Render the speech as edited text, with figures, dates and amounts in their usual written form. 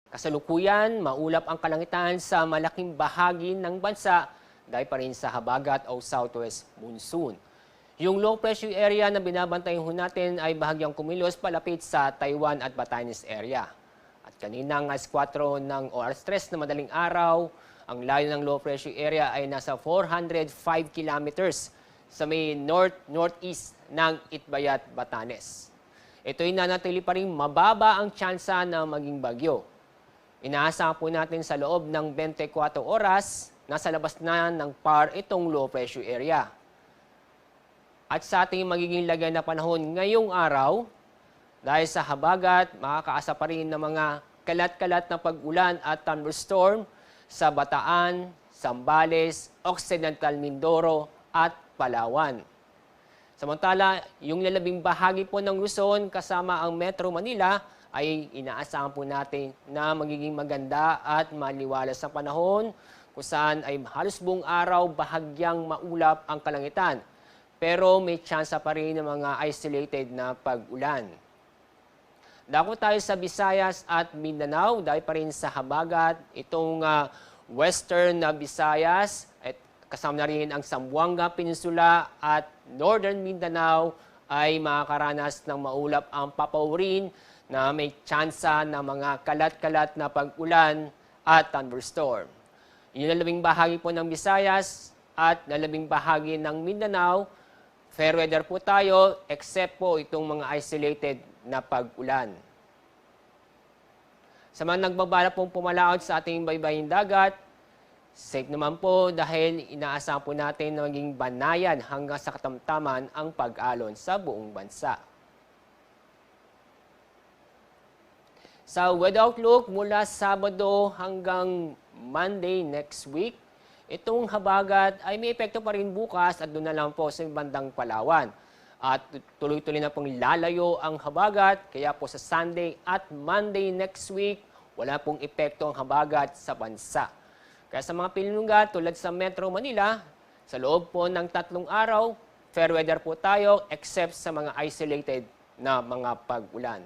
Kasalukuyan, maulap ang kalangitan sa malaking bahagi ng bansa dahil pa rin sa habagat o southwest monsoon. Yung low pressure area na binabantayan ho natin ay bahagyang kumilos palapit sa Taiwan at Batanes area. At kaninang alas 4 ng o alas 3 na madaling araw, ang layo ng low pressure area ay nasa 405 kilometers sa may north-northeast ng Itbayat, Batanes. Ito'y nanatili pa rin mababa ang tsansa na maging bagyo. Inaasahan po natin sa loob ng 24 oras, nasa labas na ng PAR itong low pressure area. At sa ating magiging lagay na panahon ngayong araw, dahil sa habagat, makakaasa pa rin ng mga kalat-kalat na pag-ulan at thunderstorm sa Bataan, Zambales, Occidental Mindoro at Palawan. Samantala, yung lalabing bahagi po ng Luzon kasama ang Metro Manila ay inaasahan po natin na magiging maganda at maliwalas sa panahon kung saan ay halos buong araw bahagyang maulap ang kalangitan. Pero may tsansa pa rin ng mga isolated na pag-ulan. Dako tayo sa Visayas at Mindanao dahil pa rin sa habagat itong western na Visayas at kasama na rin ang Zamboanga Peninsula at northern Mindanao ay makakaranas ng maulap ang papaurin na may tsansa na mga kalat-kalat na pag-ulan at thunderstorm. Yung lalabing bahagi po ng Visayas at lalabing bahagi ng Mindanao, fair weather po tayo except po itong mga isolated na pag-ulan. Sa mga nagbabala pong pumalaot sa ating baybaying dagat, safe naman po dahil inaasahan po natin na maging banayan hanggang sa katamtaman ang pag-alon sa buong bansa. Sa weather outlook mula Sabado hanggang Monday next week, itong habagat ay may epekto pa rin bukas at doon na lang po sa bandang Palawan. At tuloy-tuloy na pong lalayo ang habagat, kaya po sa Sunday at Monday next week, wala pong epekto ang habagat sa bansa. Kaya sa mga pinulungan tulad sa Metro Manila, sa loob po ng 3 araw, fair weather po tayo except sa mga isolated na mga pag-ulan.